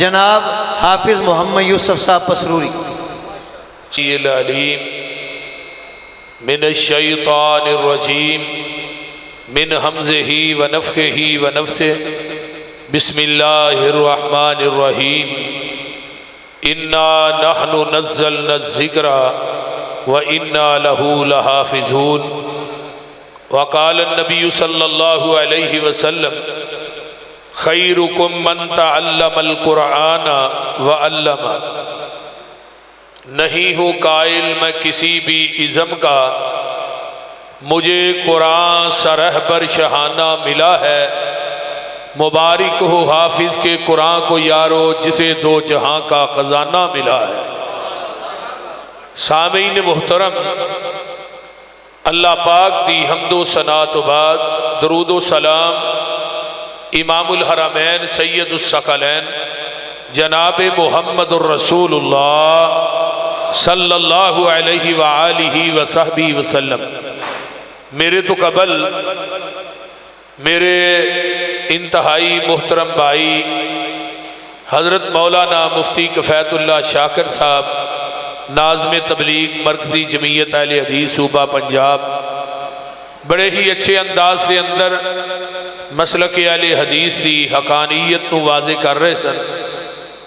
جناب حافظ محمد یوسف صاحب پسروری۔ العلیم من الشیطان الرجیم من حمزہ ونفخہ ونفثہ بسم اللہ الرحمن الرحیم انا نحن نزلنا الذکر وانا له لحافظون وقال النبی صلی اللہ علیہ وسلم خیرکم من تعلم القرآن وعلمہ۔ نہیں ہوں قائل میں کسی بھی ازم کا، مجھے قرآن سرہبر شہانہ ملا ہے۔ مبارک ہو حافظ کے قرآن کو یارو جسے دو جہاں کا خزانہ ملا ہے۔ سامعین محترم، اللہ پاک دی حمد و ثنا تو بعد درود و سلام امام الحرمین سید الثقلین جناب محمد الرسول اللہ صلی اللہ علیہ وآلہ وصحبہ وسلم۔ میرے تو قبل میرے انتہائی محترم بھائی حضرت مولانا مفتی کفایت اللہ شاکر صاحب ناظم تبلیغ مرکزی جمعیت اہل حدیث صوبہ پنجاب بڑے ہی اچھے انداز کے اندر مسلک اہل حدیث دی حقانیت نو واضح کر رہے سن۔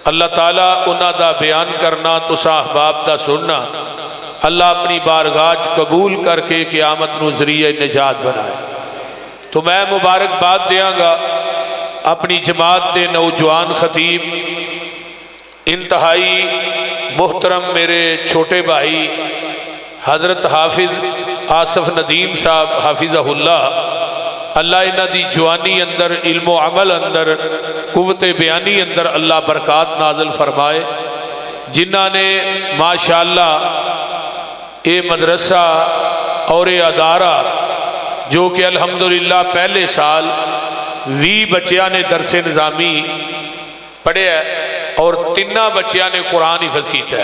اللہ تعالیٰ انہاں دا بیان کرنا تساں احباب دا سننا اللہ اپنی بارگاہ قبول کر کے قیامت نو ذریعہ نجات بنائے۔ تو میں مبارکباد دیاں گا اپنی جماعت دے نوجوان خطیب انتہائی محترم میرے چھوٹے بھائی حضرت حافظ آصف ندیم صاحب حافظہ اللہ، اللہ انہاں دی جوانی اندر علم و عمل اندر قوت بیانی اندر اللہ برکات نازل فرمائے، جنہاں نے ماشاءاللہ اے مدرسہ اور اے ادارہ جو کہ الحمدللہ پہلے سال 20 بچیاں نے درس نظامی پڑھے ہے اور 3 بچیاں نے قرآن حفظ کیتا ہے۔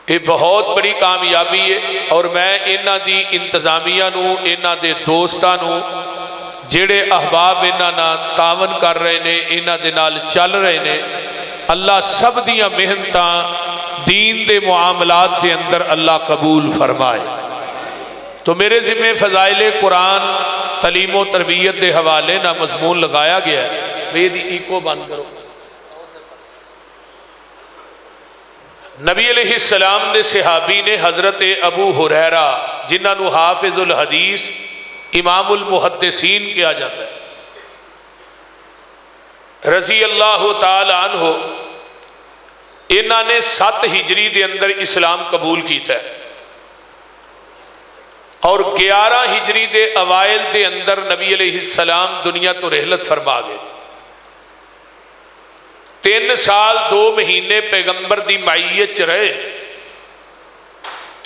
یہ بہت بڑی کامیابی ہے اور میں انہاں دی انتظامیہ نو انہاں دے دوستاں نو جڑے احباب انہاں نال تعاون کر رہے نے انہاں دے نال چل رہے نے، اللہ سب دیاں محنتاں دین دے معاملات دے اندر اللہ قبول فرمائے۔ تو میرے ذمہ فضائل قرآن تعلیم و تربیت دے حوالے نہ مضمون لگایا گیا ہے۔ میری ایکو بند کرو۔ نبی علیہ السلام دے صحابی نے حضرت ابو ہریرہ جنہاں نو حافظ الحدیث امام المحدثین کیا جاتا ہے رضی اللہ تعالی عنہ، انہاں نے 7 ہجری دے اندر اسلام قبول کیتا ہے اور 11 ہجری دے اوائل دے اندر نبی علیہ السلام دنیا تو رحلت فرما گئے۔ 3 سال 2 مہینے پیغمبر دی معیت چ رہے۔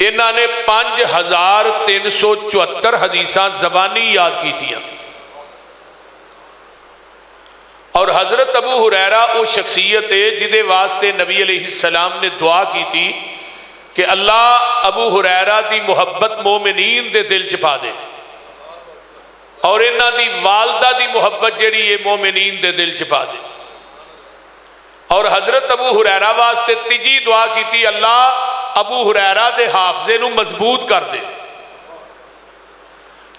انہاں نے 5374 حدیثاں زبانی یاد کی تھیاں اور حضرت ابو ہریرہ وہ شخصیت ہے جدے واسطے نبی علیہ السلام نے دعا کی تھی کہ اللہ ابو ہریرہ دی محبت مومنین دے دل چ پا دے اور انہاں دی والدہ دی محبت جیڑی ہے مومنین دے دل چ پا دے۔ اور حضرت ابو ہریرہ واسطے تیجی دعا کی تھی اللہ ابو ہریرہ دے حافظے نو مضبوط کر دے۔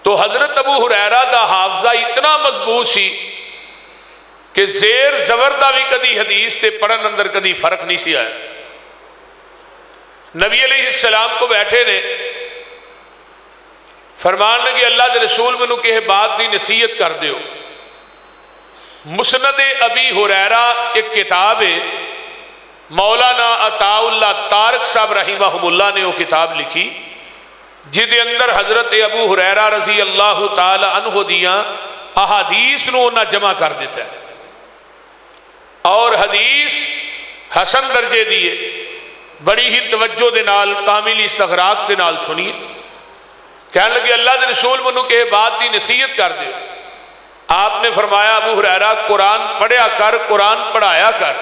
تو حضرت ابو ہریرہ دا حافظہ اتنا مضبوط سی کہ زیر زبر دا بھی کدی حدیث تے پڑھن اندر کدی فرق نہیں سی آیا۔ نبی علیہ السلام کو بیٹھے نے فرمان لگے اللہ دے رسول منو کہ بات دی نصیحت کر دیو۔ مسند ابی ہریرہ ایک کتاب ہے، مولانا عطاء اللہ طارق صاحب رحمہ اللہ نے وہ کتاب لکھی جدے اندر حضرت ابو ہریرہ رضی اللہ تعالی عنہ دیاں احادیث نو نہ جمع کر دیتا ہے اور حدیث حسن درجے دیے بڑی ہی توجہ دے نال کامل استغراق دے نال سنی۔ کہنے لگے اللہ دے رسول منو کہ بات دی نصیحت کر دے۔ آپ نے فرمایا ابو ہریرہ قرآن پڑھیا کر، قرآن پڑھایا کر،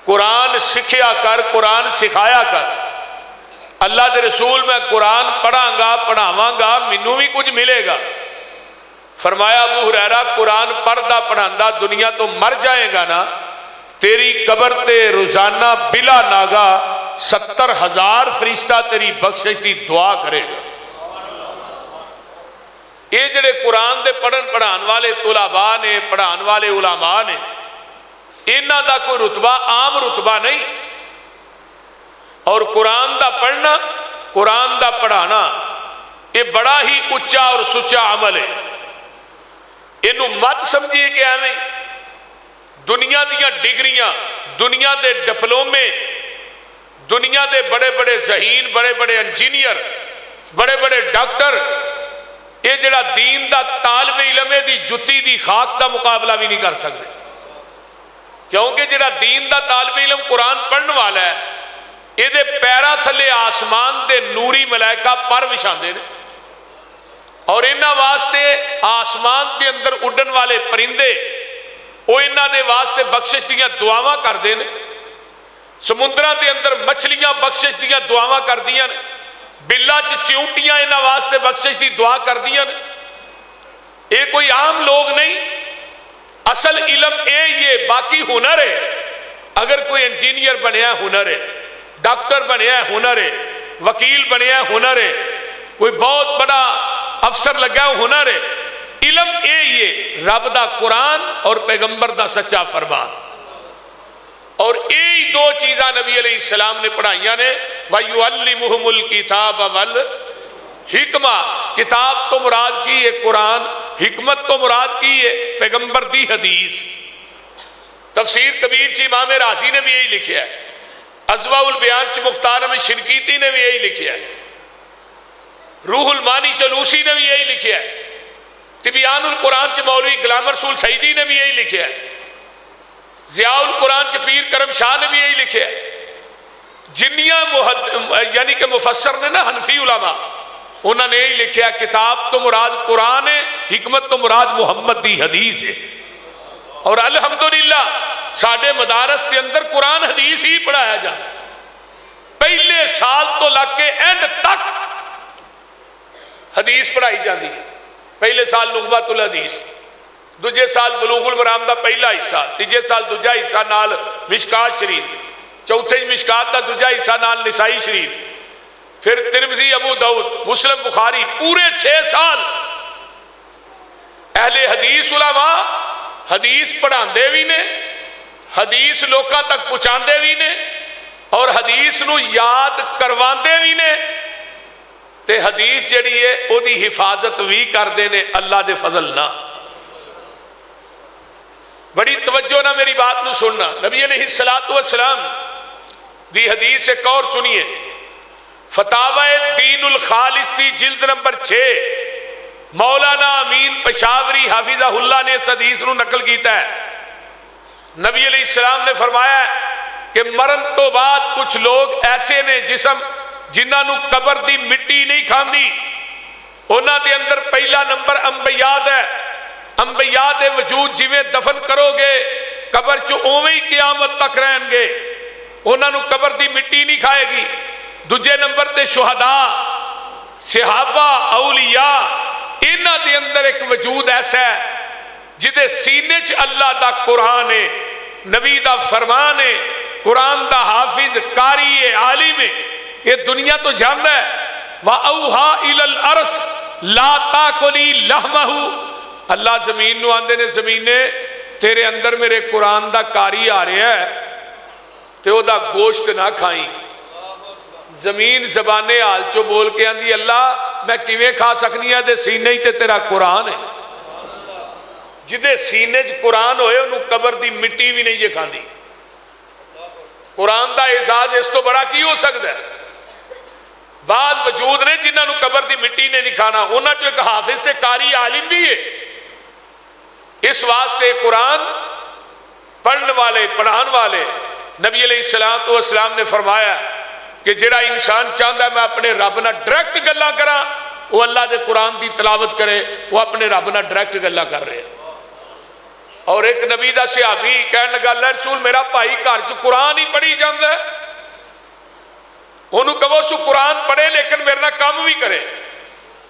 قرآن سکھیا کر، قرآن سکھایا کر۔ اللہ دے رسول میں قرآن پڑھاں گا پڑھاواں گا مینوں بھی کچھ ملے گا۔ فرمایا ابو ہریرہ قرآن پڑھدا پڑھاندا دنیا تو مر جائے گا نا تیری قبر تے روزانہ بلا ناگا 70,000 فرشتہ تیری بخشش دی دعا کرے گا۔ یہ جڑے قرآن دے پڑھان والے طلباء نے، پڑھان والے علماء نے، انہاں دا کوئی رتبہ عام رتبہ نہیں، اور قرآن دا پڑھنا، قرآن دا پڑھانا یہ بڑا ہی اچا اور سچا عمل ہے۔ انہوں مت سمجھیے کہ ایویں دنیا دیاں ڈگریاں، دنیا دے ڈپلومے، دنیا دے بڑے بڑے ذہین، بڑے بڑے انجینئر، بڑے بڑے ڈاکٹر، یہ جڑا دین دا طالب علم دی جتی دی خاک دا مقابلہ بھی نہیں کر سکتے، کیونکہ جڑا دین دا طالب علم قرآن پڑھن والا ہے، یہ دے پیرا تھلے آسمان دے نوری ملائکہ پر وچھاندے نے، اور انہاں واسطے آسمان دے اندر اڈن والے پرندے وہ انہاں دے واسطے بخشش دیاں دعاواں کردے نے، سمندراں دے اندر مچھلیاں بخشش دیاں دعاواں کردیاں نے، بلا چیونٹیاں انہاں واسطے بخشش دی دعا کردیاں نے۔ یہ کوئی عام لوگ نہیں، اصل علم یہ باقی ہنر ہے۔ اگر کوئی انجینئر بنیا ہنر ہے، ڈاکٹر بنیا ہنر ہے، وکیل بنیا ہنر ہے، کوئی بہت بڑا افسر لگا ہنر ہے۔ علم یہ رب دا قرآن اور پیغمبر دا سچا فرمان، اور یہی دو چیزاں نبی علیہ السلام نے پڑھائیاں نے۔ وَيُعَلِّمُهُمُ الْكِتَابَ وَالْحِکْمَةَ، کتاب تو مراد کی ہے قرآن، حکمت تو مراد کی ہے پیغمبر دی حدیث۔ تفسیر کبیر چ امام رازی نے بھی یہی لکھا ہے، اضواء البیان چ مختار میں شنقیطی نے بھی یہی لکھا ہے، روح المانی سلوسی نے بھی یہی لکھا ہے، تبیان القرآن چ مولوی غلام رسول سعیدی نے بھی یہی لکھا ہے، ضیاء القرآن چ پیر کرم شاہ نے بھی یہی لکھا ہے۔ جنیاں یعنی کہ مفسر نے نا حنفی علماء، انہوں نے یہی لکھا ہے کتاب تو مراد قرآن ہے، حکمت تو مراد محمد دی حدیث ہے۔ اور الحمدللہ ساڈے مدارس کے اندر قرآن حدیث ہی پڑھایا جاتا ہے، پہلے سال تو لگ کے اینڈ تک حدیث پڑھائی جاتی ہے۔ پہلے سال نغبۃ الحدیث، دوجے سال بلوغ المرام دا پہلا حصہ، تیجے سال دوجا حصہ نال مشکات شریف، چوتھے مشکات دا دوجا حصہ نال نسائی شریف، پھر ترمذی، ابو داؤد، مسلم، بخاری، پورے 6 سال اہل حدیث علماء حدیث پڑھاندے بھی نے، حدیث لوکاں تک پہنچاندے بھی نے، اور حدیث نو یاد کرواندے بھی نے، تے حدیث جڑی ہے او دی حفاظت بھی کردے نے اللہ دے فضل نہ۔ بڑی توجہ نہ میری بات نو سننا، نبی علیہ السلام دی حدیث ایک اور سنیے، فتاوی دین الخالص دی جلد نمبر 6، مولانا امین پشاوری حافظہ اللہ نے اس حدیث نو نقل کیتا ہے۔ نبی علیہ السلام نے فرمایا کہ مرن تو بعد کچھ لوگ ایسے نے جسم جنہاں نو قبر دی مٹی نہیں کھاندی، انہاں دے اندر پہلا نمبر انبیاء ہے، انبیاء دے وجود جویں دفن کرو گے قبر چ اوویں ہی قیامت تک رہن گے، انہاں نو قبر دی مٹی نہیں کھائے گی۔ دوجے نمبر تے شہداء، صحابہ، اولیاء، انہاں دے اندر ایک وجود ایسا ہے جدے سینے چ اللہ دا قرآن ہے، نبی دا فرمان ہے، قرآن دا حافظ، قاری ہے، عالم ہے، یہ دنیا تو جانتا ہے۔ وَأَوْحَا إِلَى الْأَرْضِ لَا تَأْكُلِي لَحْمَهُ، اللہ زمین نو آندے نے زمینے تیرے اندر میرے قرآن دا قاری آ رہا ہے تے او دا گوشت نہ کھائیں۔ زمین زبانے حال چو بول کے آندی اللہ میں کیویں کھا سکنی ہے، دے سینے ہی تے تیرا قرآن ہے۔ جدے سینے چ قرآن ہوئے انہوں قبر دی مٹی بھی نہیں جے کھاندی۔ قرآن دا اعزاز اس تو بڑا کی ہو سکتا ہے؟ بعض وجود نے جنہاں نو قبر دی مٹی نے نہیں کھانا، انہاں جو ایک حافظ تے قاری عالم بھی ہے۔ اس واسطے قرآن پڑھن والے، پڑھان والے، نبی علیہ السلام نے فرمایا کہ جڑا انسان چاہتا ہے میں اپنے رب نہ ڈائریکٹ گلاں کراں، وہ اللہ دے قرآن دی تلاوت کرے، وہ اپنے رب نہ ڈائریکٹ گلاں کر رہے ہیں۔ اور ایک نبی دا صحابی کہنے لگا اللہ رسول میرا بھائی گھر چ قرآن ہی پڑھی جاندا ہے، انہوں کہو سو قرآن پڑھے لیکن میرے نہ کام بھی کرے،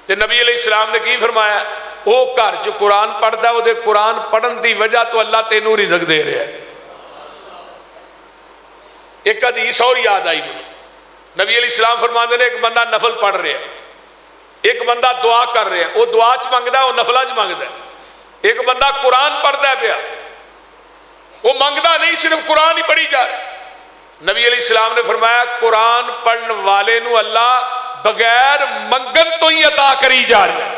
تے نبی علیہ السلام نے کی فرمایا وہ گھر چ قرآن پڑھدا، وہ دے قرآن پڑھن دی وجہ تو اللہ تینوں رزق دے رہا ہے۔ ایک حدیث اور یاد آئی مجھے، نبی علیہ السلام فرماتے ہیں ایک بندہ نفل پڑھ رہا ہے، ایک بندہ دعا کر رہا ہے، وہ دعا چ منگتا ہے، وہ نفلہ چ منگتا ہے۔ ایک بندہ قرآن پڑھتا ہے پیا، وہ منگتا نہیں، صرف قرآن ہی پڑھی جا رہا۔ نبی علیہ السلام نے فرمایا قرآن پڑھن والے نو اللہ بغیر منگن تو ہی عطا کری جا رہا ہے۔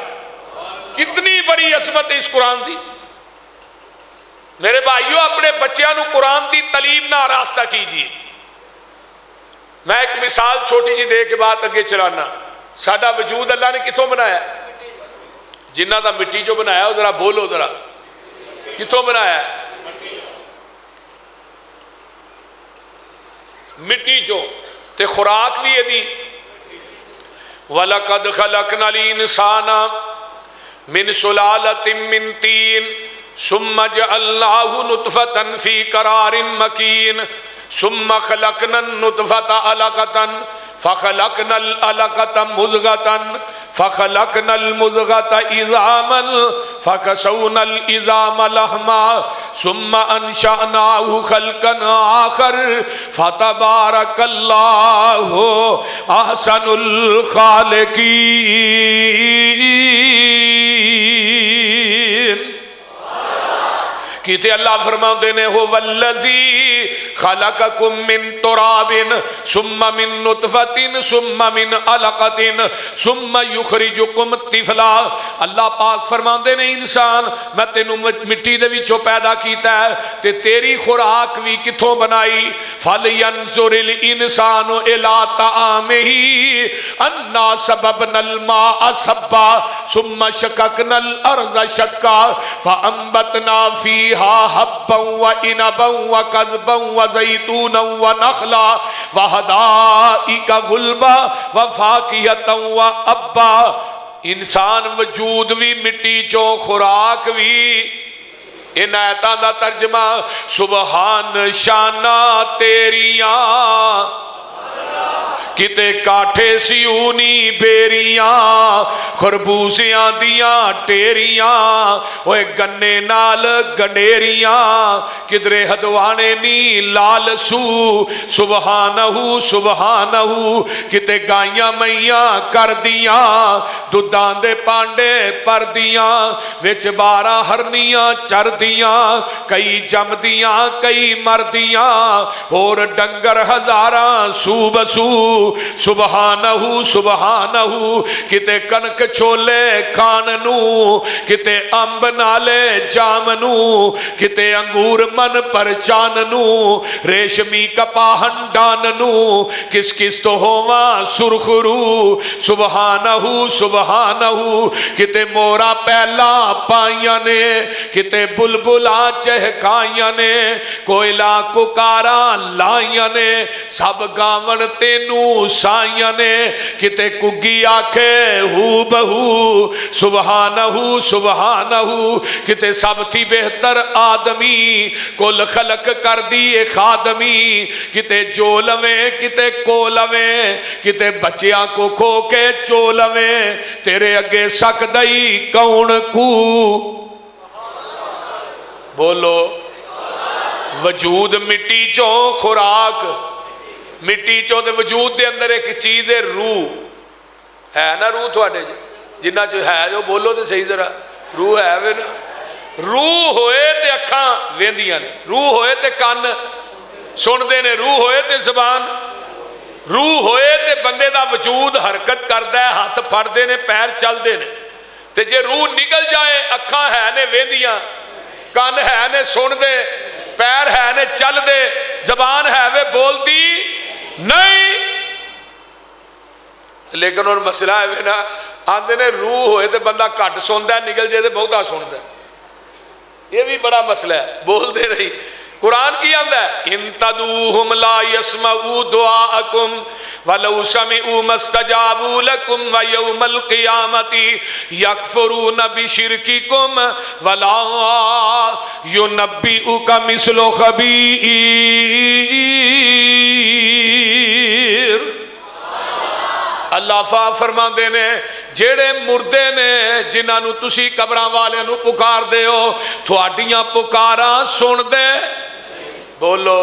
کتنی بڑی عظمت ہے اس قرآن دی۔ میرے بھائیو، اپنے بچیاں نو قرآن دی تعلیم نہ آراستہ کیجیے۔ میں ایک مثال چھوٹی جی دے کے بات اگے چلانا۔ ساڈا وجود اللہ نے کتوں بنایا؟ جنہ دا مٹی جو بنایا، ذرا بولو ذرا، کتوں بنایا؟ مٹی چو، تے خوراک بھی ہے دی وَلَقَدْ خَلَقْنَا الْإِنسَانَ مِنْ سُلَالَةٍ مِّن طِينٍ ثُمَّ جَعَلْنَاهُ نُطْفَةً فِي قَرَارٍ مَّكِينٍ ثُمَّ خَلَقْنَا النُّطْفَةَ عَلَقَةً فَخَلَقْنَا الْعَلَقَةَ مُضْغَةً فَخَلَقْنَا الْمُضْغَةَ عِظَامًا فَكَسَوْنَا الْعِظَامَ لَحْمًا ثُمَّ أَنشَأْنَاهُ خَلْقًا آخَرَ فَتَبَارَكَ اللَّهُ أَحْسَنُ الْخَالِقِينَ۔ کہتے اللہ فرماتے ہیں هُوَ الَّذِي خَلَقَكُم مِّن تُرَابٍ ثُمَّ مِن نُطْفَةٍ ثُمَّ مِن عَلَقَةٍ ثُمَّ يُخْرِجُكُمْ طِفْلًا۔ اللہ پاک فرماندے نے انسان میں تینوں مٹی دے وچوں پیدا کیتا ہے تے تیری خوراک بھی کتھوں بنائی؟ فَلْيَنظُرِ الْإِنسَانُ إِلَىٰ طَعَامِهِ أَنَّا صَبَبْنَا الْمَاءَ صَبًّا ثُمَّ شَقَقْنَا الْأَرْضَ شَقًّا فَأَنبَتْنَا فِيهَا حَبًّا وَعِنَبًا وَقَضْبًا وَزَيْتُونًا وَنَخْلًا وَحَدَائِقَ غُلْبًا وَفَاكِهَةً وَأَبًّا۔ انسان وجود بھی مٹی چو، خوراک بھی۔ ان آیتاں دا ترجمہ سبحان شانہ تیریاں، کتے کاٹھے سیونی بیریاں خربوزیاں دیاں ٹیریاں، اوے گنے نال گنڈیریاں کدرے ہدوانے نی لال سو سبحانہ سبحانہ، کتے گائیاں میاں کر دیاں دودھاں دے پانڈے پر دیاں وچ 12 ہرنیاں چر دیاں، کئی جم دیاں کئی مر دیاں، اور ڈنگر ہزاراں سو بسو سبحانہ سبحانہ، کتے کنک چھولے کھاننو، کتے امب نالے جامنو، کتے انگور من پر چاننو، ریشمی کپاہن ڈاننو، کس کس تو ہواں سرخرو سبحانہ سبحانہ، کتے مورا پہلا پائیاں نے، کتے بلبلا چہکائیاں نے، کوئلہ ککارا لائیاں نے، سب گاون تینو سائیاں نے، کتے کگی آکھے ہو بہو سبحانہ سبحانہ، کتے سب تھی بہتر آدمی کل خلق کر دیے خادمی، کتے جولویں کتے کولویں، کتے بچیاں کو کھو کے چولویں، تیرے اگے سک دئی کون کو؟ بولو وجود مٹی چوں، خوراک مٹی چوں، دے وجود دے اندر ایک چیز ہے روح ہے نا، روح تھوڑے جنہ جو ہے جو بولو تے صحیح ذرا، روح ہے وے نا، روح ہوئے تے اکھاں ویندیاں نے، روح ہوئے تے کان سن دے نے، روح ہوئے تے زبان، روح ہوئے تے بندے دا وجود حرکت کردہ ہے، ہاتھ پھڑ دے نے، پیر چل دے نے، تے جے روح نکل جائے اکھاں ہے نے ویندیاں، کان ہے نے سن دے، پیر ہے نے چل دے، زبان ہے وے بول دی نہیں، لیکن اور مسئلہ ہے نا آندے نے روح ہوئے تے بندہ کٹ سندا ہے، نکل جائے تے بہتا سندا ہے، یہ بھی بڑا مسئلہ ہے، بول دے رہی۔ قرآن کی آندہ ہے ان تدعوہم لا یسمعوا دعاءکم ولو سمعوا ما استجابوا لکم ویوم القیامت یکفرون بشرککم ولا ینبئک مثل خبیر۔ اللہ فرما دے نے جیڑے مردے نے جنہاں نو تسی قبراں والے نو پکار دے ہو، تھوڑیاں پکاراں سن دے، بولو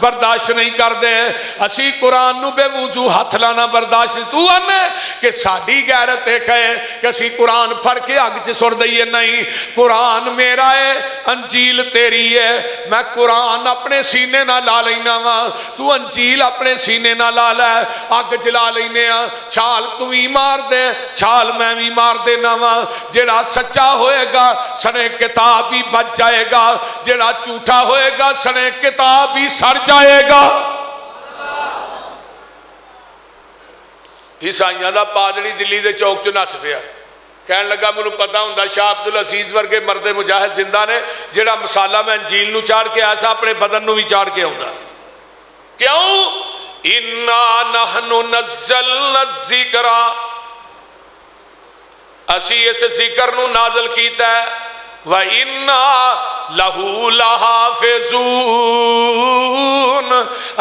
برداشت نہیں کرتے، اسی قرآن نو بے وضو ہاتھ لانا برداشت نہیں۔ تو آنے کہ ساڈی غیرت ایک ہے کہ اسی قرآن پڑھ کے اگ چ سٹ دئیے، نہیں، قرآن میرا ہے، انجیل تیری ہے، میں قرآن اپنے سینے نہ لا لینا وا، تو انجیل اپنے سینے نہ لا لے، اگ جلا لینے ہاں، چھال تو ہی مار دے، چھال میں بھی مار دینا وا، جڑا سچا ہوئے گا سنے کتاب ہی بچ جائے گا، جڑا جھوٹا ہوئے گا سنے کتاب ہی سڑ جائے گا۔ عیسائیاں دا پادری دلی دے چوک چ نس پیا، کہن لگا مجھے پتا ہوں شاہ عبدالعزیز ورگے مرد مجاہد زندہ نے جڑا مسالہ میں انجیل نو چاڑ کے ایسا اپنے بدن نو بھی چاڑ کے آؤں گا۔ کیوں؟ اِنَّا نَحْنُ نَزَّلْنَا الذِّكْرَ، اسی اس ذکر نو نازل کیتا ہے، وَإِنَّا لَهُ لَحَافِظُونَ،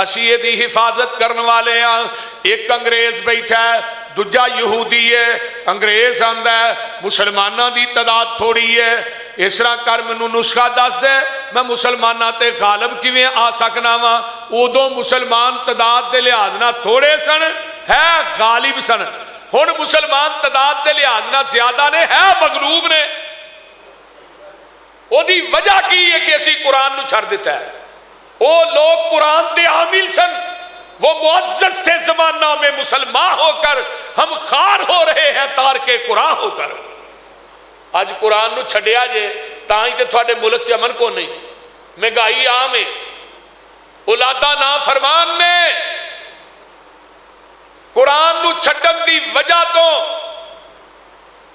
اسی یہ دی حفاظت کرنے والے ہیں۔ ایک انگریز بیٹھا ہے، دوجا یہودی ہے، انگریز آندا ہے مسلمانہ دی تعداد تھوڑی ہے، اس طرح کر منو نسخہ دس دے میں مسلمانہ تے غالب کیویں آ سکنا وا۔ ادو مسلمان تعداد دے لحاظ نہ تھوڑے سن، ہے غالب سن، ہن مسلمان تعداد دے لحاظ نہ زیادہ نے، ہے مغلوب نے۔ او دی وجہ کی ہے کہ اسی قرآن نو چھڑ دیتا ہے، او لوگ قرآن دے عامل سن، وہ معزز تھے زمانہ میں، مسلمان ہو کر ہم خار ہو رہے ہیں تارک قرآن ہو کر۔ آج قرآن نو چھڑیا جے تاں تے تھوڑے ملک سے امن کو نہیں، مہنگائی عام ہے، اولادہ نا فرمان نے قرآن نو چھڑن دی وجہ تو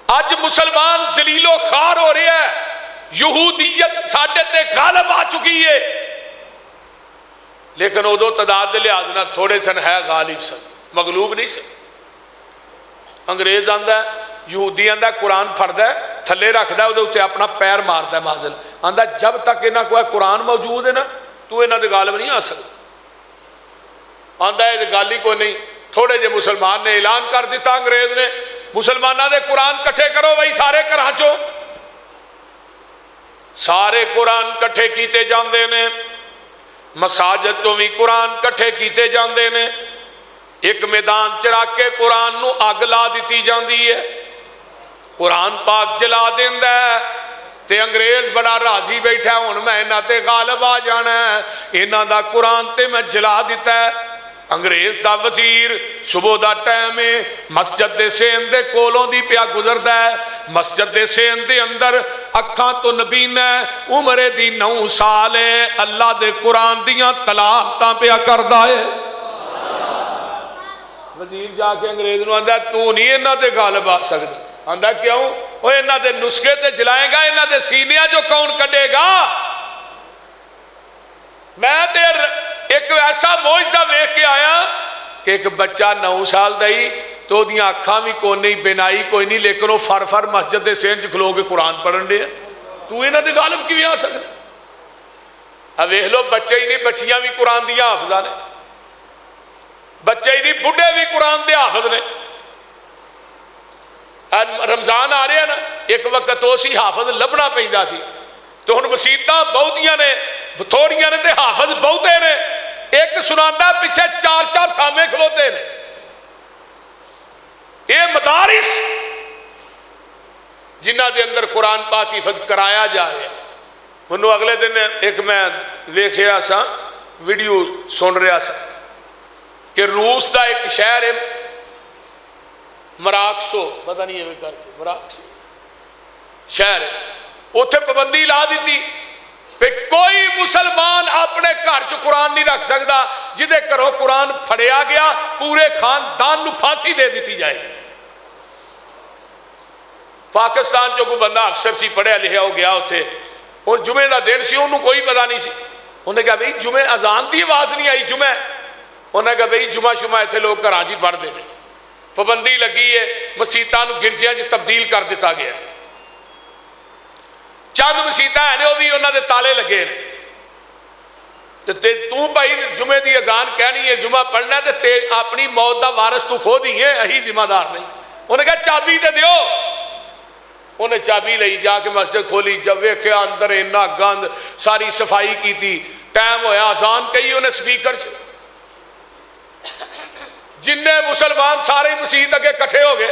آج مسلمان ذلیل و خار ہو رہے ہیں، یہودیت ساڈے تے غالب آ چکی ہے، لیکن ادو تعداد دے لحاظ نہ تھوڑے سن، ہے غالب سن، مغلوب نہیں سن۔ انگریز آندا ہے، یہودی آندا ہے قرآن پڑھدا ہے تھلے رکھدا ہے، اودے اپنا پیر ماردا ہے مازل، آندا ہے جب تک انہاں کوئی قرآن موجود ہے نا تو انہاں دے غالب نہیں آ سکتا۔ آندا ہے گل ہی کوئی نہیں، تھوڑے جے مسلمان نے اعلان کر دیتا انگریز نے، مسلمانہ دے قرآن کٹھے کرو بھائی سارے گھراں چوں، سارے قرآن کٹھے کیتے جاندے نے، مساجد تو بھی قرآن کٹھے کیتے جاندے نے، ایک میدان چرا کے قرآن نو اگ لا دیتی جاندی ہے، قرآن پاک جلا دیندا ہے، تے انگریز بڑا راضی بیٹھا ہے، ہن میں انہاں تے غالب آ جانا ہے، انہاں دا قرآن تے میں جلا دیتا ہے۔ انگریز دا وزیر صبح دا ٹائم ہے، مسجد دے سین دے کولوں دی پیا گزردا ہے، مسجد دے سین دے اندر اکھاں تو نبینا ہے، عمر دی 9 سال ہے، اللہ دے قرآن دیاں تلاوتاں پیا کردا ہے۔ وزیر جا کے انگریز نو آندا تو نہیں انہاں تے غالب آ سکدا، آندا کیوں؟ او انہاں دے نسخے تے جلائے گا، انہاں دے سینیاں جو کون کڈے گا؟ میں تے ایک ایسا معجزہ ویکھ کے آیا کہ ایک بچہ 9 سال دا ہی تو دیاں اکھاں بھی کوئی نہیں، بینائی کوئی نہیں، لیکن وہ فر فر مسجد دے سین چ کھلو کے قرآن پڑھن دے، تو انہاں دے غالب کیویں آ سکدا؟ اب ویکھ لو بچے ہی نہیں، بچیاں بھی قرآن دیاں حافظاں نے، بچے ہی نہیں بڈھے بھی قرآن دے حافظ نے۔ رمضان آ رہے ہیں نا، ایک وقت تو سی حافظ لبنا پیندا سی، تو ہن مسیتاں بہتیاں نے، تھوڑیاں نے تے حافظ بہتے نے، ایک سناندا پیچھے 4 سامنے کھلوتے نے۔ یہ مدارس جنہ دے اندر قرآن پاک حفظ کرایا جا رہا ہے۔ منو اگلے دن ایک میں ویکھیا سا ویڈیو سن رہا سا کہ روس دا ایک شہر ہے مراکشو، پتہ نہیں ہے کر کے مراکشو شہر ہے، اتنے پابندی لا دیتی کہ کوئی مسلمان اپنے گھر چ قرآن نہیں رکھ سکتا، جدے گھروں قرآن پھڑیا گیا پورے خاندان نو پھانسی دے دیتی جائے گی۔ پاکستان جو کوئی بندہ افسر سی پڑھیا لکھیا ہو گیا اتنے، اور جمعے دا دن سی، انہوں کوئی پتہ نہیں سی، انہوں نے کہا بھئی جمعے اذان دی آواز نہیں آئی جمعہ، انہوں نے کہا بھئی جمعہ شمعہ اتنے لوگ گھراں چ پڑھ دے، پابندی لگی ہے، مسیتاں نو گرجیاں چ تبدیل کر دیتا گیا، چند مسیتاں ہیں وہ بھی انہوں دے تالے لگے ہیں، تو بھائی جمعے دی اذان کہنی ہے جمعہ پڑھنا ہے تے اپنی موت دا وارث تو خود ہی ہے، اہی ذمہ دار نہیں، انہوں نے کہا چابی دے دیو، انہیں چابی لئی جا کے مسجد کھولی، جب ویکھیا اندر اینا گند، ساری صفائی کی تھی، ٹائم ہویا آزان کہی انہیں سپیکر جننے مسلمان سارے مسجد اگے کٹھے ہو گئے.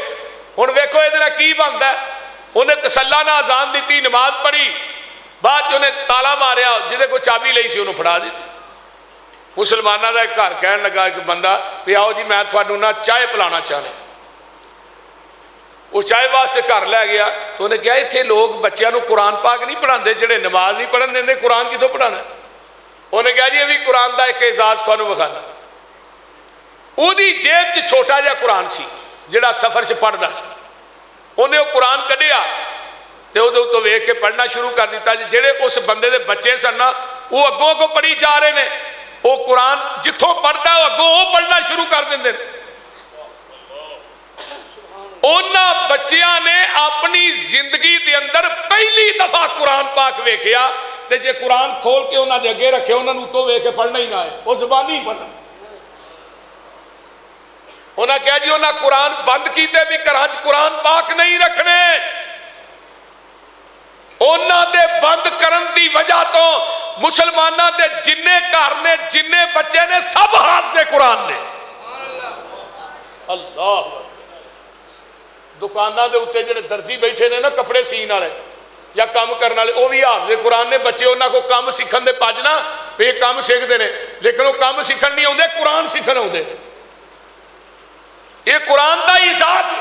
ہن ویکھو ادھر کی بنتا ہے. انہیں تسلا نہ آزان دیتی، نماز پڑھی، بعد جو انہیں تالا ماریا، جہاں کو چابی لئی سی انہوں پھڑا دی. مسلمانوں کا ایک گھر کہن لگا ایک بندہ بھی آؤ جی میں تھانوں نہ چائے پلانا چاہنا. وہ چائے واسطے گھر لے گیا تو انہیں کہا اتنے لوگ بچیاں نو قرآن پاک نہیں پڑھاتے، جڑے نماز نہیں پڑھن دیں قرآن کتوں پڑھانا. انہیں کہا جی ابھی قرآن کا ایک اعزاز تھانوں بخانا. وہی جیب چ چھوٹا جہا قرآن سی جڑا سفر چ پڑھتا سی. انہیں وہ قرآن کڈیا تو وہ ویک کے پڑھنا شروع کر دیتا. جہے اس بندے دے بچے سن نا وہ اگوں اگوں پڑھی جا رہے ہیں. وہ قرآن جتوں پڑھتا ہے وہ اگوں وہ پڑھنا شروع کر دیں. انہاں بچیاں نے اپنی زندگی دے اندر پہلی دفعہ قرآن پاک ویکھیا تے جے قرآن کھول کے انہاں دے اگے رکھے انہاں نوں تو ویکھ کے پڑھنا ہی نہ آئے، وہ زبانی ہی پڑھنا. انہاں کہا جی انہاں قرآن بند کیتے بھی گھراں وچ قرآن پاک نہیں رکھنے. انہاں دے بند کرن دی وجہ تو مسلماناں دے جننے گھر نے جننے بچے نے سب حافظ قرآن نے. اللہ دکانوں کے اتنے جڑے درزی بیٹھے نے نا کپڑے سین والے یا کام کرنے والے وہ بھی حافظ قرآن نے. بچے انہوں کو کام سیکھن دے پجنا یہ کام سیکھتے ہیں لیکن وہ کام سیکھن نہیں آتے، قرآن سیکھن آتے. یہ قرآن کا احساس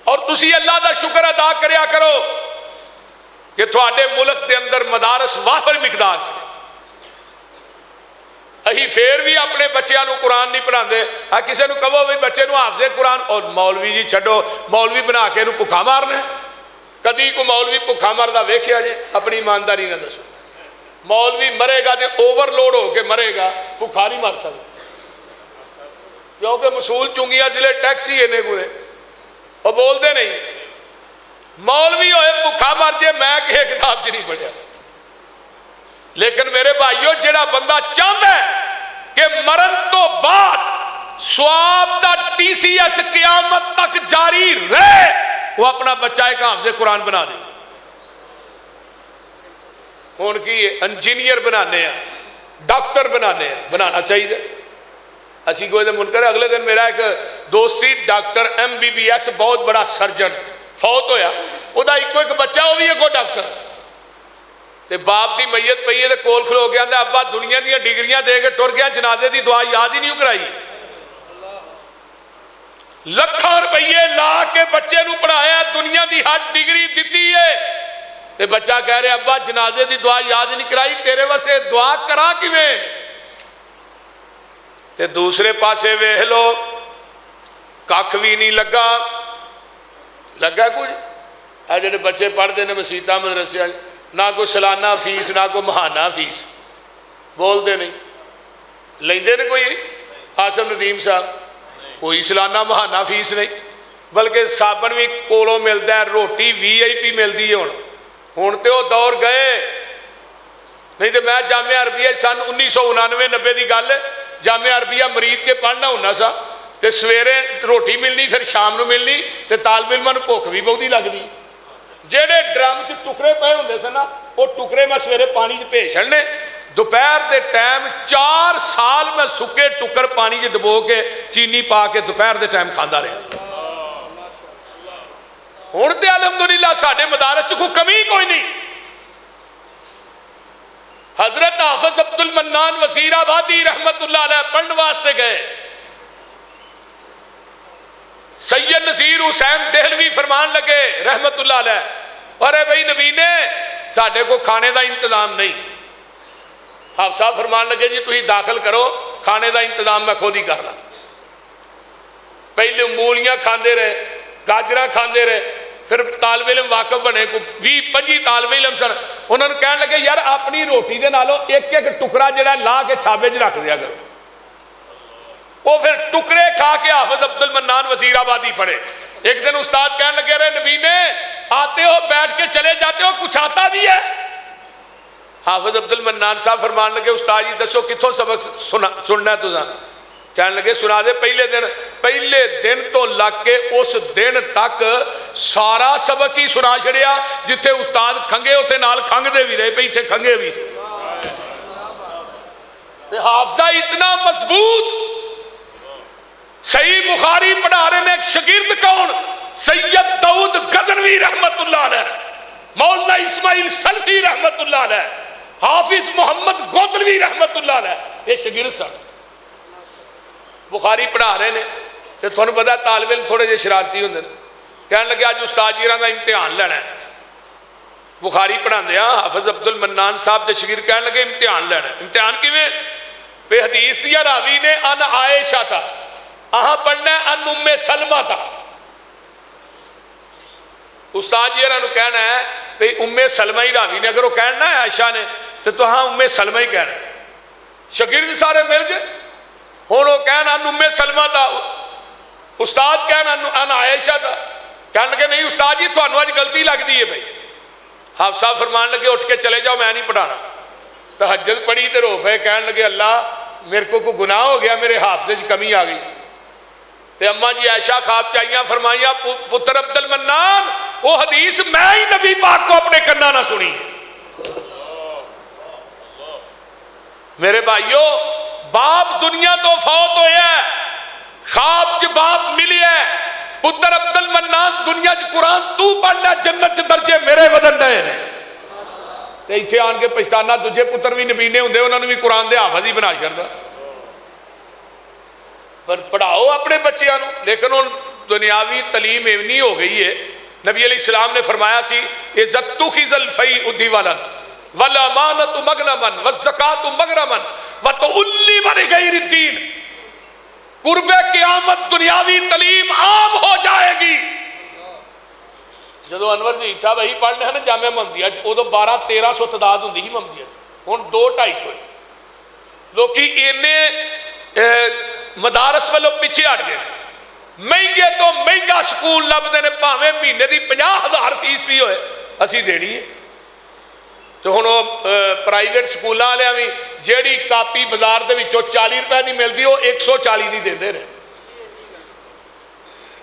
اور تسی اللہ کا شکر ادا کریا کرو کہ تھوڑے ملک دے اندر مدارس وافر مقدار چ. اہی پھر بھی اپنے بچیاں نو قرآن نہیں پڑھاندے. ہاں کسی نو کہو بھی بچے نو حافظ قرآن، اور مولوی جی چھڈو، مولوی بنا کے انہوں بھکھا مارنا. کدی کو مولوی بھکھا ماردا ویکھیا جے؟ اپنی ایمانداری نہ دسو. مولوی مرے گا تے اوور لوڈ ہو کے مرے گا، بھکھا نہیں مر سکتا کیونکہ مسول چنگیاں ضلع ٹیکسی اینے کوئے وہ بول دے نہیں. مولوی ہوئے بھکھا مر جے میں کہ کتاب چ نہیں پڑھیا. لیکن میرے بھائیو جڑا بندہ چاہتا ہے کہ مرن تو بعد ثواب دا ٹی سی ایس قیامت تک جاری رہے، وہ اپنا بچہ ایک حافظ قرآن بنا دے. ان کی انجینئر بنانے ہیں، ڈاکٹر بنانے ہیں، بنانا چاہیے. اسی کوئی منکر ہے. اگلے دن میرا ایک دوستی ڈاکٹر MBBS بہت بڑا سرجن فوت ہویا. وہ ایک بچہ وہ بھی ایک ڈاکٹر تے باپ دی میت پئی ہے کول کھلو کے آندا ابا دنیا دیا ڈگریاں دے کے ٹر گیا، جنازے دی دعا یاد ہی نہیں کرائی. لکھاں روپیے لا کے بچے نو پڑھایا، دنیا دی ہر ڈگری دیتی ہے تے بچہ کہہ رہے ابا جنازے دی دعا یاد ہی نہیں کرائی، تیرے واسطے دعا کرا کیویں؟ تے دوسرے پاسے ویکھ لو ککھ بھی نہیں لگا کچھ. اے جڑے بچے پڑھتے ہیں مسیتاں مدرسے نہ کوئی سالانہ فیس نہ کوئی ماہانہ فیس، بولتے نہیں. لیندے نے کوئی آصف ندیم صاحب کوئی سالانہ ماہانہ فیس نہیں، بلکہ صابن بھی کولوں ملتا ہے، روٹی VIP ملتی ہے. ہوں تو وہ دور گئے نہیں تو میں جامعہ عربیہ سن 1999-90 کی گل ہے، جامعہ عربیہ مرید کے پڑھنا ہونا سا تے سویرے روٹی ملنی پھر شام نو ملنی تے طالب علماں نوں بھوک بھی بہت ہی لگتی. جہے ڈرم چ ٹکرے پے ہوندے سن نا وہ ٹکرے میں سویرے پانی چ بھیج چھڑنے. دوپہر دے ٹائم 4 سال میں سکے ٹکر پانی چ ڈبو کے چینی پا کے دوپہر دے ٹائم کھاندا رہا. ہن تے الحمدللہ ساڈے مدارس چ کوئی کمی کوئی نہیں. حضرت حافظ عبد المنان وزیر آبادی رحمت اللہ علیہ پڑھنے واسطے گئے. سید نذیر حسین دہلوی فرمان لگے رحمت اللہ علیہ، ارے بھائی نبی نے ساڈے کو کھانے دا انتظام نہیں. حافظ صاحب فرمان لگے جی تھی داخل کرو، کھانے دا انتظام میں خود ہی کر رہا. پہلے مولیاں کھاندے رہے، گاجراں کھاندے رہے، پھر طالب علم واقف بنے کو 20-25 طالب علم سن. انہوں نے کہنے لگے یار اپنی روٹی دے نالوں ایک ایک ٹکڑا جڑا لا کے چھابے چ رکھ دیا کرو. وہ پھر ٹکڑے کھا کے حافظ عبد المنان وزیر آبادی پڑھے. ایک دن استاد کہنے لگے رہے نبی نے آتے ہو بیٹھ کے چلے جاتے ہو کچھ آتا بھی ہے؟ حافظ عبد المنان صاحب فرمان لگے استاد جی دسو کتوں سبق سننا ہے تساں؟ کہنے لگے سنا دے پہلے دن تو لگ کے اس دن تک سارا سبق ہی سنا چھڑیا، جتھے استاد کھنگے اتنے نال کھنگ دے بھی رہے پہ اتنے کھنگے بھی. حافظہ اتنا مضبوط. صحیح بخاری پڑھا رہے نے. ایک شاگرد کون؟ سید داؤد غزنوی رحمت اللہ علیہ، مولانا اسماعیل سلفی رحمت اللہ علیہ، حافظ محمد گودلوی رحمت اللہ علیہ، یہ شاگرد سن. بخاری پڑھا رہے نے تو تھوڑا پتا طالب علم تھوڑے جے شرارتی ہوندے نے. کہنے لگے اج استاد جیراں دا امتحان لینا ہے. بخاری پڑھا دیا حافظ عبد المنان صاحب دے شاگرد کہنے لگے امتحان لینا ہے. امتحان کیویں؟ پہ حدیث دیا راوی نے ان عائشہ تھا، اہاں پڑھنا ہے ان ام سلمہ تھا. استاد جی انہوں کہنا ہے کہ ام سلمہ ہی راوی نے، اگر وہ کہنا ہے عائشہ نے تو ہاں ام سلمہ ہی کہنا ہے. شاگرد سارے مل گئے. ہوں وہ کہنا ان ام سلمہ تھا، استاد کہنا ان عائشہ تھا. کہنے لگے نہیں استاد جی تھانوں اج غلطی لگتی ہے بھائی. حافظ صاحب فرمان لگے اٹھ کے چلے جاؤ، میں نہیں پڑھانا. تہجد پڑھی تو رو پے، کہنے لگے اللہ میرے کو کوئی گناہ ہو گیا، میرے حافظے سے کمی آ گئی. تے اماں جی عائشہ خواب چاہیاں فرمائیاں پتر عبد المنان وہ حدیث میں ہی نبی پاک کو اپنے کنا نہ سنی. میرے بھائیو باپ دنیا تو فوت ہویا ہے، خواب چ باپ ملی ہے. پتر عبد المنان دنیا چ قرآن تو پڑھنا جنت چ درجے میرے بدن دے نے. تے ایتھے آن کے پچھتانا دجے پتر بھی نبی نے ہوندے انہوں نے بھی قرآن دے حافظ ہی بنا چھڑدا. پر پڑھاؤ اپنے بچیاں نو. لیکن ان دنیاوی تعلیم ایونی ہو گئی ہے. نبی علیہ السلام نے فرمایا سی عزت تخذ الفیء دیوالا والامانۃ مغنما والزکاۃ مغرما وتعلم لغیر الدین. قرب قیامت دنیاوی تعلیم عام ہو جائے گی. جدو انور زہید صاحب اہی پڑھنے ہیں نا جامعہ محمدیہ ادو 1200-1300 تعداد ہوندی ہی محمدیہ ہن 200-250 لوکی اینے مدارس والوں پیچھے ہٹ گئے. مہنگے تو مہنگا سکول لبدے نے پاویں مہینے دی 50,000 فیس بھی ہوئے اسی دینی ہے. تو ہن پرائیویٹ سکولاں والے بھی جیڑی کاپی بازار دے وچوں 40 روپے دی ملدی وہ 140 دی دیندے نے.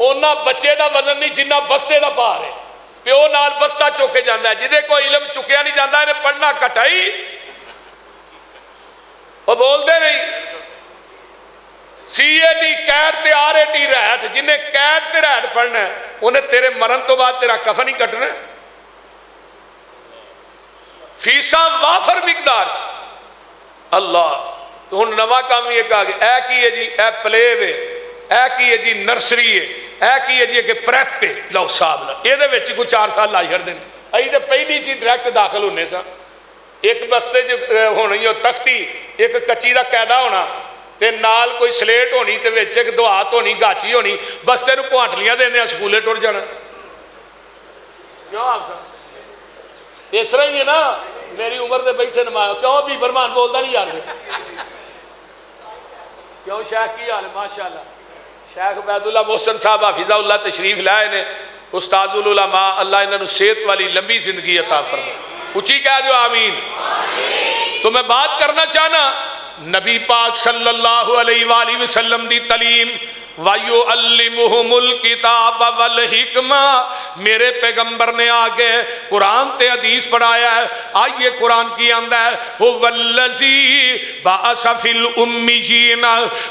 اونا بچے دا وزن نہیں جنہ بستے دا پار ہے. پیو نال بستہ چوکے جاندہ ہے. جدے کوئی علم چکیا نہیں جاندہ ہے پڑھنا کٹائی وہ بول دے نہیں. سی اے ٹی قید تے آر اے ٹی رہت جنہیں قید تے رہت پڑھنا ہے انہیں تیرے مرن تو بعد تیرا کفن ہی کٹنا ہے. فیساں وافر مقدار چ اللہ. تو ہن نواں کام یہ کہا گیا اے کی ہے جی اے پلے وے، اے کی ہے جی نرسری ہے، اے کی ہے جی کہ پریپ پہ لو صاحب لا یہ دے وچ کوئی 4 سال لا چھڑ دین. ائی تے پہلی چیز ڈائریکٹ داخل ہونے سا. ایک بستے جو ہونی ہو تختی ایک کچی دا قیدا ہونا تے نال کوئی سلیٹ ہونی تے وچ ایک دعات ہونی گاچی ہونی بستے نو پوانٹلیاں دیندے سکولے ٹر جانا. کیوں آپ صاحب اس طرح ہی ہے نا. میری عمر دے بیٹھے نمایاں کیوں بھی فرمان بولدا نہیں یار کیوں شیخ کی حال ہے ماشاءاللہ. شیخ عبید اللہ محسن صاحب حافظہ اللہ تشریف لائے نے. استاذ العلماء اللہ انہوں نے صحت والی لمبی زندگی عطا فرمائے. اونچی کہہ دو آمین. تو میں بات کرنا چاہنا نبی پاک صلی اللہ علیہ وآلہ وسلم دی تعلیم وَيُعَلِّمُهُمُ الْكِتَابَ وَالْحِكْمَةَ. میرے پیغمبر نے آگے قرآن تے حدیث پڑھایا ہے. آئیے قرآن کی آندہ ہے هُوَ الَّذِي بَعَثَ فِي الْأُمِّيِّينَ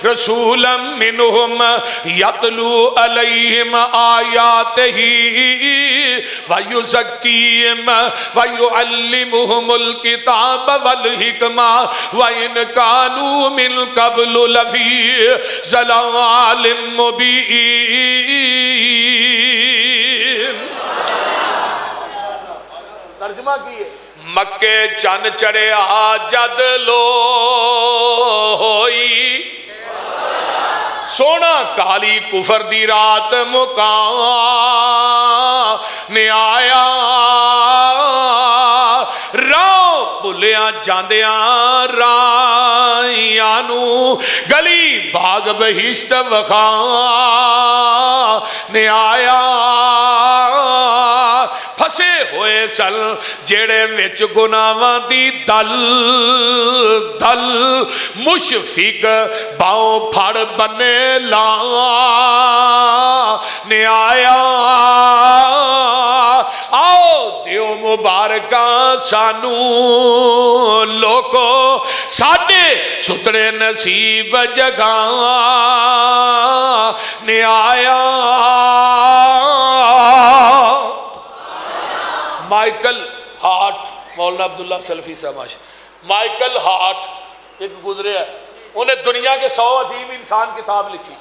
رَسُولًا مِّنْهُمْ يَتْلُو عَلَيْهِمْ آيَاتِهِ وَيُزَكِّيهِمْ وَيُعَلِّمُهُمُ الْكِتَابَ وَالْحِكْمَةَ وَإِنْ كَانُوا مِنْ قَبْلُ لَفِي ضَلَالٍ مبین. ترجمہ کیے مکے چن چڑھے جد لو ہوئی سونا کالی کفر دی رات مکان نے آیا راہ بھلیاں جاندیاں رائیاں نو گلی باغ بہشت وخان نے آیا پھسے ہوئے سن جڑے وچ گناہاں دی دل دل مشفق باؤں پھڑ بنے لا نے آیا آؤ دیو مبارکاں سانو لوکو ساڈے سترے نصیب جگہ نے آیا مائیکل ہارٹ مولانا عبداللہ سلفی صاحب مائیکل ہارٹ ایک گزرے ہے انہیں دنیا کے 100 عظیم انسان کتاب لکھی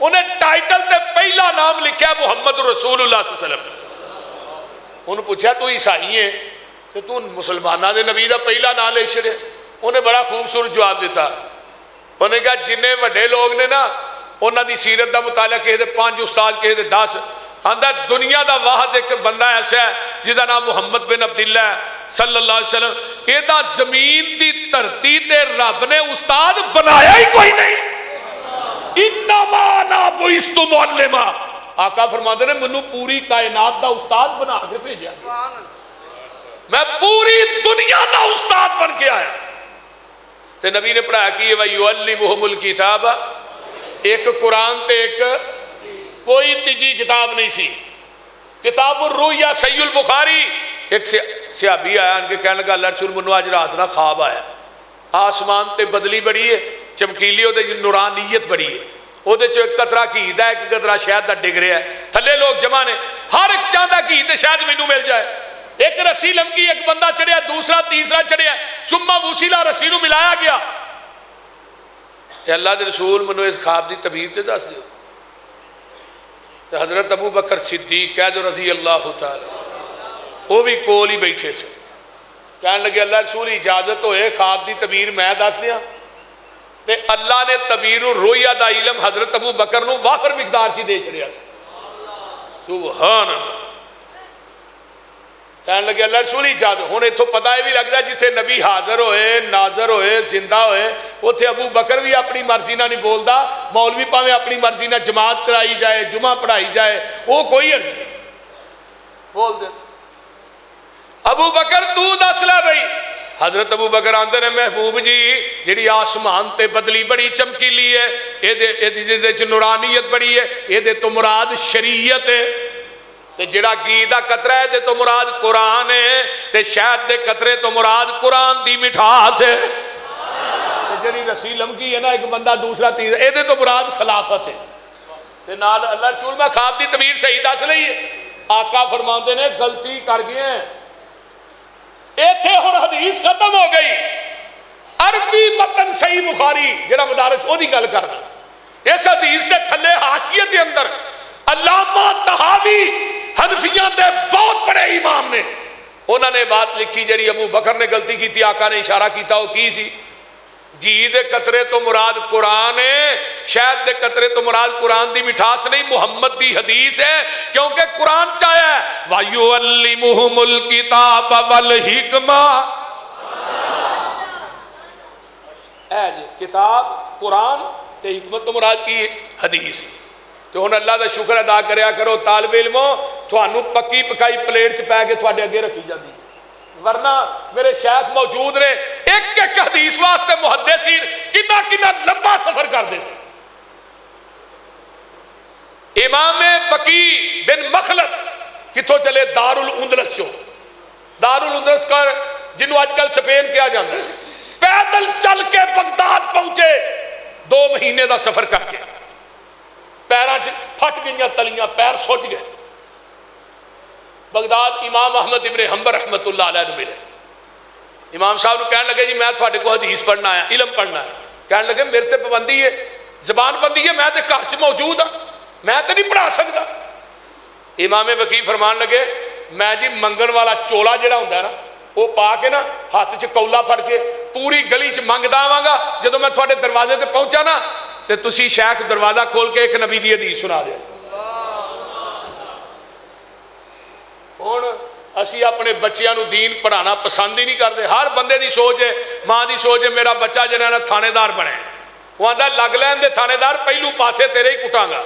انہیں ٹائٹل تے پہلا نام لکھا ہے محمد رسول اللہ صلی اللہ علیہ وسلم انہوں پوچھا تو عیسائی ہے تو تو مسلمانہ دے نبی دا پہلا نام لے چھڑے انہیں بڑا خوبصورت جواب دیتا انہوں نے کہا جنہیں وڈے لوگ نے نا انہوں دی سیرت دا مطالعہ کہے دے 5 استاد کہے دے 10 آندہ دنیا دا واحد ایک بندہ ایسا ہے جدا نام محمد بن عبداللہ صلی اللہ علیہ وسلم یہ دا زمین دی دھرتی تے رب نے استاد بنایا ہی کوئی نہیں انما انا بعثت معلما آقا فرماتے ہیں منو پوری کائنات دا استاد بنا کے بھیجا میں پوری دنیا دا استاد بن کے آیا تے نبی نے پڑھایا کہ وَيُعَلِّمُهُمُ الْكِتَابَ ایک قرآن تے ایک کوئی تیجی کتاب نہیں سی کتاب الرؤیا صحیح البخاری ایک صحابی آیا ان کے کہنے لگا اللہ رسول منو آج رات نہ خواب آیا آسمان تے بدلی بڑی ہے چمکیلی ہو دے نورانیت بڑی ہے وہ دے چو ایک قطرہ کی دا ایک قطرہ شہد دا ڈگ رہا ہے تھلے لوگ جمع نے ہر ایک چاندہ کی دے شاید مینوں مل جائے ایک رسی لمکی ایک بندہ چڑھیا دوسرا تیسرا چڑھیا ثم وصلا رسی نو ملایا گیا اے اللہ دے رسول منو اس خواب دی تعبیر تے دس دیو حضرت ابو بکر صدیق کہہ دو رضی اللہ تعالی وہ بھی کول ہی بیٹھے سے کہنے لگے اللہ رسول اجازت ہوئے خواب دی تعبیر میں دس دیا تے اللہ نے تعبیر الرؤیا دا علم حضرت ابو بکر نو وافر مقدار چی دے چھڑیا سبحان اللہ کہنے لگے اللہ رسول اجازت ہونے تو پتہ ہے بھی لگتا ہے جتھے نبی حاضر ہوئے ناظر ہوئے زندہ ہوئے اتھے ابو بکر بھی اپنی مرضی نہ نہیں بولدا مولوی پاویں اپنی مرضی نہ جماعت کرائی جائے جمعہ پڑھائی جائے وہ کوئی عرض نہیں بول دے ابو بکر تو دس لے بھئی حضرت ابو بکر آندے نے محبوب جی جڑی آسمان تے بدلی بڑی چمکیلی ہے اے دے نورانیت بڑی ہے اے دے تو مراد شریعت ہے تے جڑا گھی دا قطرہ ہے تے تو مراد قرآن ہے تے شہد دے قطرے تو مراد قرآن دی مٹھاس ہے تے جڑی رسی لمکی ہے نا ایک بندہ دوسرا تیسرا اے دے تو مراد خلافت ہے تے نال اللہ رسول میں خواب دی تعبیر صحیح دس لئی ہے آقا فرماندے نے غلطی کر گئے ہیں ایتھے ہن حدیث ختم ہو گئی عربی متن صحیح بخاری جڑا مدارج او دی گل کرنا اس حدیث دے تھلے حاشیے دے اندر علامہ طحاوی حنفیاں دے بہت بڑے امام نے انہوں نے بات لکھی جڑی ابو بکر نے غلطی کی تھی آقا نے اشارہ کیتا وہ کی سی گھی دے قطرے تو مراد قرآن ہے شہد دے قطرے تو مراد قرآن دی مٹھاس نہیں محمد دی حدیث ہے کیونکہ قرآن چاہیا ہے وَيُعَلِّمُهُمُ الْكِتَابَ وَالْحِكْمَةَ اے جی کتاب قرآن تے حکمت تو مراد کی حدیث تو ہن اللہ دا شکر ادا کریا کرو طالب علموں تھانوں پکی پکائی پلیٹ چ پے کے تھوڑے اگے رکھی جاندی ورنہ میرے شیخ موجود رہے ایک ایک حدیث واسطے محدثین کتنا کتنا لمبا سفر کرتے سے امام بقی بن مخلد کتوں چلے دار الاندلس چو دار الاندلس کا جنہوں آج کل سپین کیا جاتا ہے پیدل چل کے بغداد پہنچے 2 مہینے دا سفر کر کے پیراں پھٹ گئیاں تلیاں پیر سوچ گئے بغداد امام احمد ابن حنبل رحمت اللہ علیہ ملے امام صاحب نے کہنے لگے جی میں تھوڑے کو حدیث پڑھنا ہے علم پڑھنا ہے کہنے لگے میرے تے پابندی ہے زبان بندی ہے میں تے گھر چ موجود ہاں میں تے نہیں پڑھا سکتا امام بقی فرمان لگے میں جی منگن والا چولا جڑا ہوندا ہے نا وہ پا کے نا ہاتھ چ کولا پھڑ کے پوری گلی چ منگدا آواں گا جدوں میں تھوڑے دروازے تے پہنچا نا تے تسی شیخ دروازہ کھول کے ایک نبی دی حدیث سنا دے ہن اسی اپنے بچیاں نو دین پڑھانا پسند ہی نہیں کرتے ہر بندے دی سوچ ہے ماں دی سوچ ہے میرا بچہ جنہاں نا تھانے دار بنے وہ آندا لگ لین دے تھانے دار پہلو پاسے تیرے ہی کٹاں گا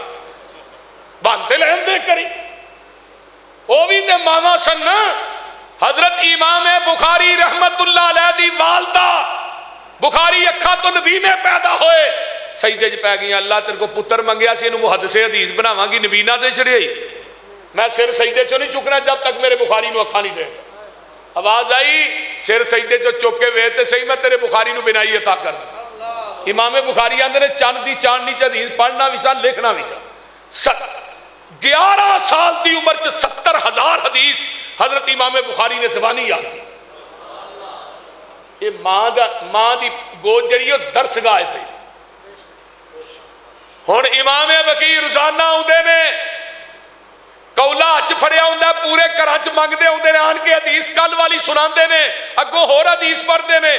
بانتے لین دے کری وہ بھی تے ماما سن نا. حضرت امام بخاری رحمت اللہ علیہ دی والدہ بخاری اکھا تو نبی نے پیدا ہوئے سجدے چ پی گئی. اللہ تیرے کو پتر منگیا سی، محدث حدیث بناواں گی، نبی نہ دے چھڑی. میں سر سجدے چوں نہیں چکنا جب تک میرے بخاری نو اکھا نہیں دے. آواز آئی؟ سر سجدے چوں چک کے وے تے صحیح میں تیرے بخاری نو بنائی عطا کر دوں. امام بخاری آندے نے چند دی چاندنی چ حدیث پڑھنا بھی سا لکھنا بھی سا. 11 سال دی عمر چ 70,000 حدیث حضرت امام بخاری نے زبانی یاد کی. یہ ماں دی گود جڑی ہے درس گاہ پہ. ہن امام بقی روزانہ آندے نے کولا ہچ پھڑیا ہوندا پورے گھراں چ منگدے ہوندے نے آن کے حدیث کل والی سناندے نے اگوں ہور حدیث پڑھدے نے.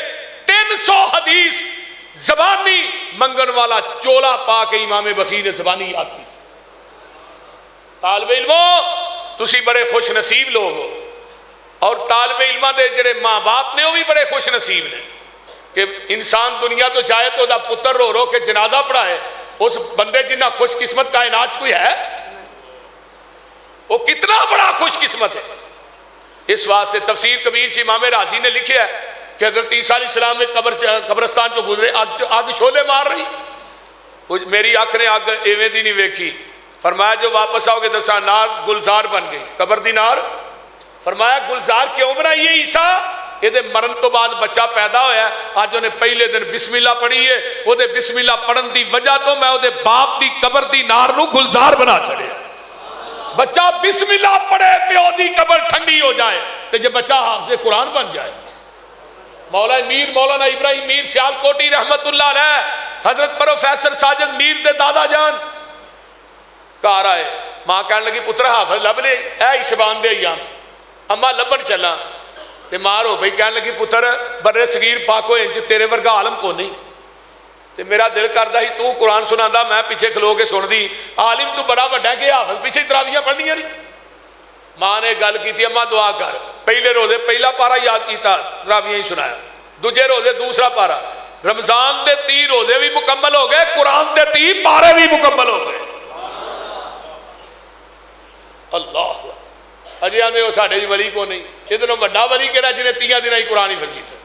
300 حدیث زبانی منگن والا چولا پا کے امام بقی نے زبانی یاد کی. طالب علموں تسی بڑے خوش نصیب لوگ ہو، اور طالب علماں دے جڑے ماں باپ نے وہ بھی بڑے خوش نصیب نے کہ انسان دنیا تو جائے تو دا پتر رو رو کے جنازہ پڑھائے. اس بندے جنہ خوش قسمت کائنات کوئی ہے؟ وہ کتنا بڑا خوش قسمت ہے. اس واسطے تفسیر کبیر سے امام رازی نے لکھا ہے کہ حضرت عیسیٰ علیہ السلام میں قبرستان جو گزرے آگ شعلے مار رہی، میری آنکھ نے آگ ایویں دی نہیں ویکھی. فرمایا جو واپس آؤ گے دسا نار گلزار بن گئی، قبر دی نار. فرمایا گلزار کیوں بنائی ہے عیسیٰ؟ یہ مرن تو بعد بچہ پیدا ہویا ہے. آج انہیں پہلے دن بسم اللہ پڑھی ہے، وہ دے بسم اللہ پڑھن دی وجہ تو میں وہ دے باپ دی قبر دی نار نو گلزار بنا چڑھے. بچہ بسم اللہ پڑھے پیو دی قبر ٹھنڈی ہو جائے تو جب بچہ حافظ قرآن بن جائے. مولانا ابراہیم میر سیال کوٹی رحمت اللہ علیہ حضرت پروفیسر ساجد میر دے دادا جان گھر آئے. ماں کہنے لگی پتر حافظ لب لے اے شبان دے ایام سے. اما لبن چلا تے مار ہو بھئی کہنے لگی پتر برے صغیر پاکو انج تیرے ورگا عالم کو نہیں. تے میرا دل کردا ہی تو قرآن سناندا میں پیچھے کھلو کے سن دی. عالم تو بڑا بڑا کہ حافظ پیچھے تراویحاں پڑھنیاں نہیں. ماں نے گل کی اما دعا کر. پہلے روزے پہلا پارا یاد کیتا تراویحاں ہی سنایا. دوجے روزے دوسرا پارا. رمضان دے 30 روزے بھی مکمل ہو گئے، قرآن دے 30 پارے بھی مکمل ہو گئے. اللہ اجے آنے وہ ساڈے جی ولی کو نہیں. ادھر بڑا ولی کہڑا جنہیں 30 دن ہی قرآن حفظ کیتا.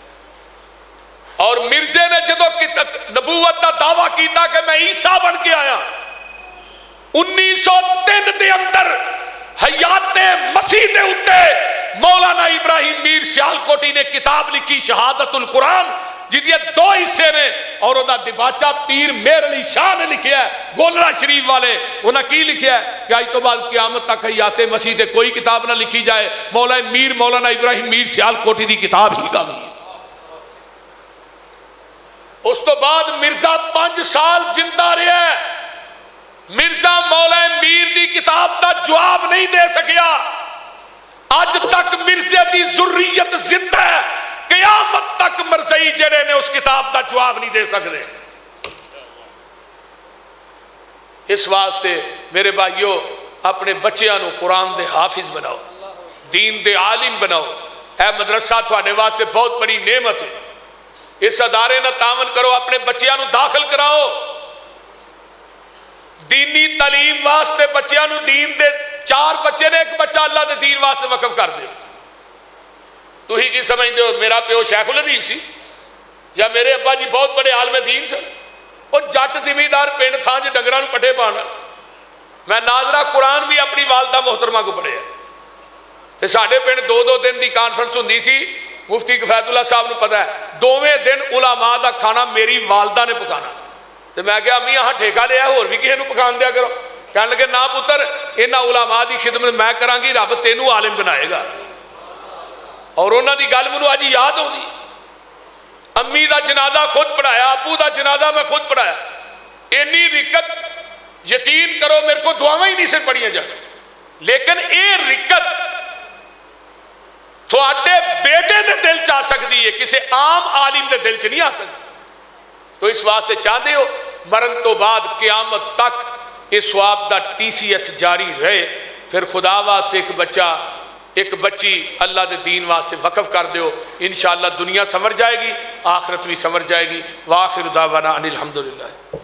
اور مرزے نے جدو نبوت کا دعویٰ کیتا کہ میں عیسیٰ بن کے آیا 1903 دے اندر حیات مسیح دے اتے مولانا ابراہیم میر سیال کوٹی نے کتاب لکھی شہادت القرآن جدی 2 حصے نے. اور وہ دباچہ پیر میر علی شاہ نے لکھیا ہے گولڑا شریف والے. انہاں کی لکھیا ہے کہ آج تو بعد قیامت تک حیات مسیح دے کوئی کتاب نہ لکھی جائے، مولانا ابراہیم میر سیال کوٹی دی کتاب ہی کافی ہے. اس تو بعد مرزا 5 سال زندہ رہا ہے. مرزا مولا میر دی کتاب دا جواب نہیں دے سکیا. اج تک مرزے دی ذریت زندہ ہے، قیامت تک مرزائی جڑے نے اس کتاب دا جواب نہیں دے سکتے. اس واسطے میرے بھائیو اپنے بچیاں نو قرآن دے حافظ بناؤ، دین دے عالم بناؤ. اے مدرسہ تھوڑے واسطے بہت بڑی نعمت ہے. اس ادارے نہ تعاون کرو، اپنے بچیاں نو داخل کراؤ دینی تعلیم واسطے. بچیاں نو دین دے 4 بچے نے 1 بچہ اللہ دے دین واسطے وقف کر دے. تو ہی کی سمجھتے ہو میرا پیو شیخ الحدیث سی یا میرے ابا جی بہت بڑے عالم دین سے؟ وہ جٹ زمیندار پنڈ تھا جو ڈنگراں نو پٹھے پانا. میں ناظرہ قرآن بھی اپنی والدہ محترمہ کو پڑھے تے ساڈے پنڈ 2 دن دی کانفرنس ہوندی سی. مفتی کفایت اللہ صاحب نے پتہ ہے 2ویں دن علماء دا کھانا میری والدہ نے پکانا. تو میں کہا امی یہاں ٹھیکہ لیا اور بھی کسی نے پکان دیا کرو. کہنے لگے نا پتر انہاں علماء دی خدمت میں کراں گی، رب تینوں عالم بنائے گا. اور انہاں دی گل مینوں اج یاد ہوندی. امی دا جنازہ خود پڑھایا، ابو دا جنازہ میں خود پڑھایا. اینی رکت یقین کرو میرے کو دعاواں ہی نہیں سے پڑھیاں جانا. لیکن اے رکت تھوڑے بیٹے دے دل چاہ سکتی ہے، کسی عام عالم دے دل چ نہیں آ سکتی. تو اس واسطے چاہتے ہو مرن تو بعد قیامت تک اس ثواب دا TCS جاری رہے. پھر خدا واسطے ایک بچہ ایک بچی اللہ دے دین واسطے وقف کر دیو. انشاءاللہ دنیا سمر جائے گی، آخرت بھی سمر جائے گی. وآخر دعوانا ان الحمدللہ.